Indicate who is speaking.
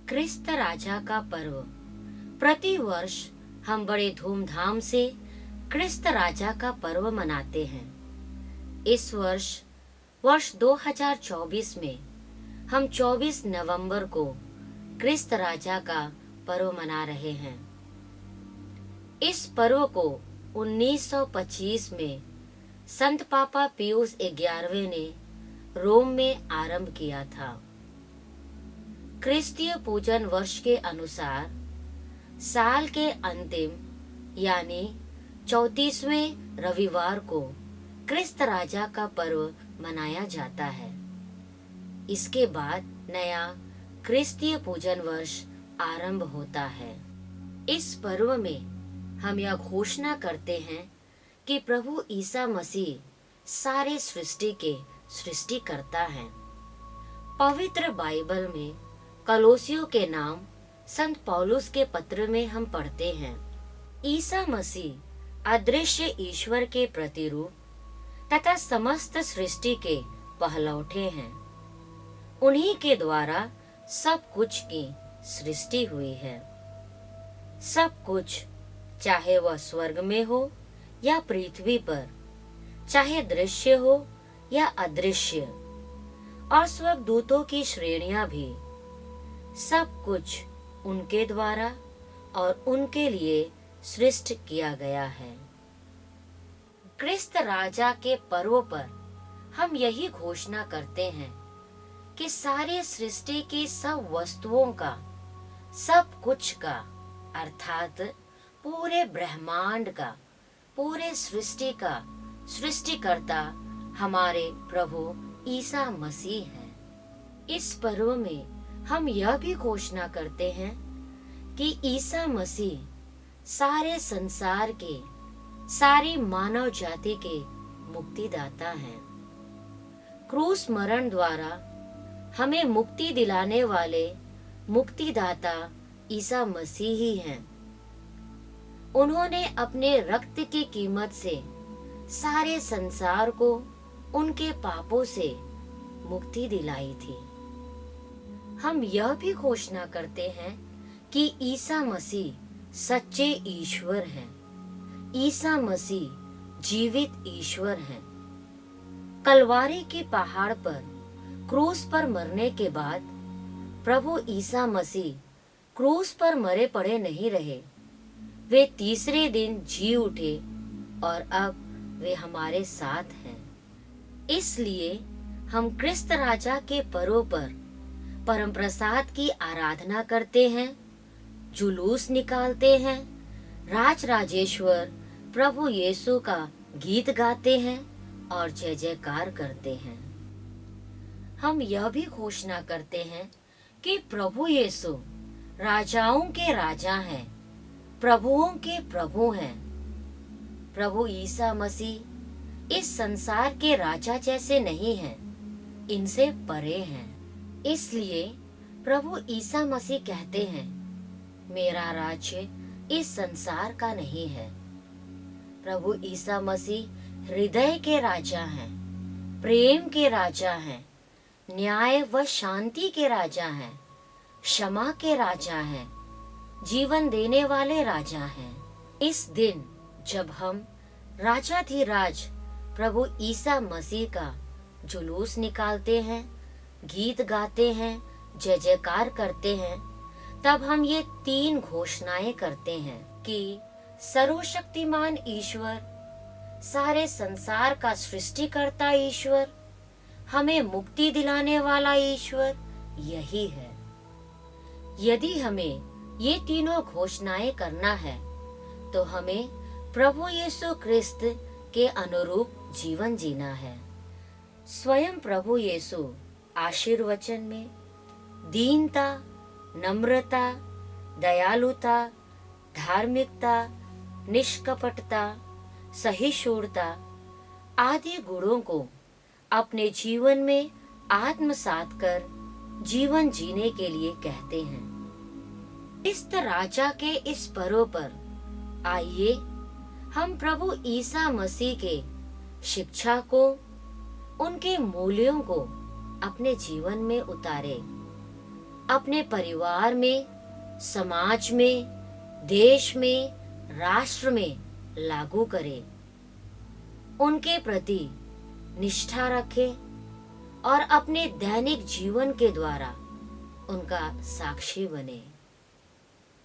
Speaker 1: क्रिस्त राजा का पर्व। प्रति वर्ष हम बड़े धूमधाम से क्रिस्त राजा का पर्व मनाते हैं। इस वर्ष 2024 में हम 24 नवंबर को क्रिस्त राजा का पर्व मना रहे हैं। इस पर्व को 1925 में संत पापा पियूस 11वें ने रोम में आरंभ किया था। क्रिस्तीय पूजन वर्ष के अनुसार साल के अंतिम यानी 34वें रविवार को क्रिस्त राजा का पर्व मनाया जाता है। इसके बाद नया क्रिस्तीय पूजन वर्ष आरंभ होता है। इस पर्व में हम यह घोषणा करते हैं कि प्रभु ईसा मसीह सारे सृष्टि के सृष्टिकर्ता हैं। पवित्र बाइबल में कलोसियों के नाम संत पौलुस के पत्र में हम पढ़ते हैं, ईसा मसीह अदृश्य ईश्वर के प्रतिरूप तथा समस्त सृष्टि के पहलौठे हैं। उन्हीं के द्वारा सब कुछ की सृष्टि हुई है। सब कुछ, चाहे वह स्वर्ग में हो या पृथ्वी पर, चाहे दृश्य हो या अदृश्य, और स्वर्गदूतों की श्रेणियां भी, सब कुछ उनके द्वारा और उनके लिए सृष्ट किया गया है। क्रिस्त राजा के पर्व पर हम यही घोषणा करते हैं कि सारे सृष्टि की सब वस्तुओं का, सब कुछ का, अर्थात पूरे ब्रह्मांड का, पूरे सृष्टि का सृष्टिकर्ता हमारे प्रभु ईसा मसीह है। इस पर्व में हम यह भी घोषणा करते हैं कि ईसा मसीह सारे संसार के, सारी मानव जाति के मुक्तिदाता हैं। क्रूस मरण द्वारा हमें मुक्ति दिलाने वाले मुक्तिदाता ईसा मसीह ही हैं। उन्होंने अपने रक्त की कीमत से सारे संसार को उनके पापों से मुक्ति दिलाई थी। हम यह भी घोषणा करते हैं कि ईसा मसीह सच्चे ईश्वर हैं। ईसा मसीह जीवित ईश्वर हैं। कलवारी के पहाड़ पर क्रूस पर मरने के बाद प्रभु ईसा मसीह क्रूस पर मरे पड़े नहीं रहे। वे तीसरे दिन जी उठे और अब वे हमारे साथ हैं। इसलिए हम क्रिस्त राजा के पर्व पर परम प्रसाद की आराधना करते हैं, जुलूस निकालते हैं, राज राजेश्वर प्रभु यीशु का गीत गाते हैं और जय जयकार करते हैं। हम यह भी घोषणा करते हैं कि प्रभु यीशु राजाओं के राजा हैं, प्रभुओं के प्रभु हैं। प्रभु ईसा मसीह इस संसार के राजा जैसे नहीं हैं, इनसे परे हैं। इसलिए प्रभु ईसा मसीह कहते हैं, मेरा राज्य इस संसार का नहीं है। प्रभु ईसा मसीह हृदय के राजा हैं, प्रेम के राजा हैं, न्याय व शांति के राजा हैं, क्षमा के राजा हैं, जीवन देने वाले राजा हैं। इस दिन जब हम राजाधिराज प्रभु ईसा मसीह का जुलूस निकालते हैं, गीत गाते हैं, जय जयकार करते हैं, तब हम ये 3 घोषणाएं करते हैं कि सर्वशक्तिमान ईश्वर, सारे संसार का सृष्टिकर्ता ईश्वर, हमें मुक्ति दिलाने वाला ईश्वर यही है। यदि हमें ये तीनों घोषणाएं करना है तो हमें प्रभु यीशु क्रिस्त के अनुरूप जीवन जीना है। स्वयं प्रभु यीशु आशीर्वचन में दीनता, नम्रता, दयालुता, धार्मिकता, निष्कपटता, सहिष्णुता आदि गुणों को अपने जीवन में आत्मसात कर जीवन जीने के लिए कहते हैं। इस राजा के इस पर्व पर आइए हम प्रभु ईसा मसीह के शिक्षा को, उनके मूल्यों को अपने जीवन में उतारे। अपने परिवार में, समाज में, देश में, राष्ट्र में लागू करें। उनके प्रति निष्ठा रखें और अपने दैनिक जीवन के द्वारा उनका साक्षी बने।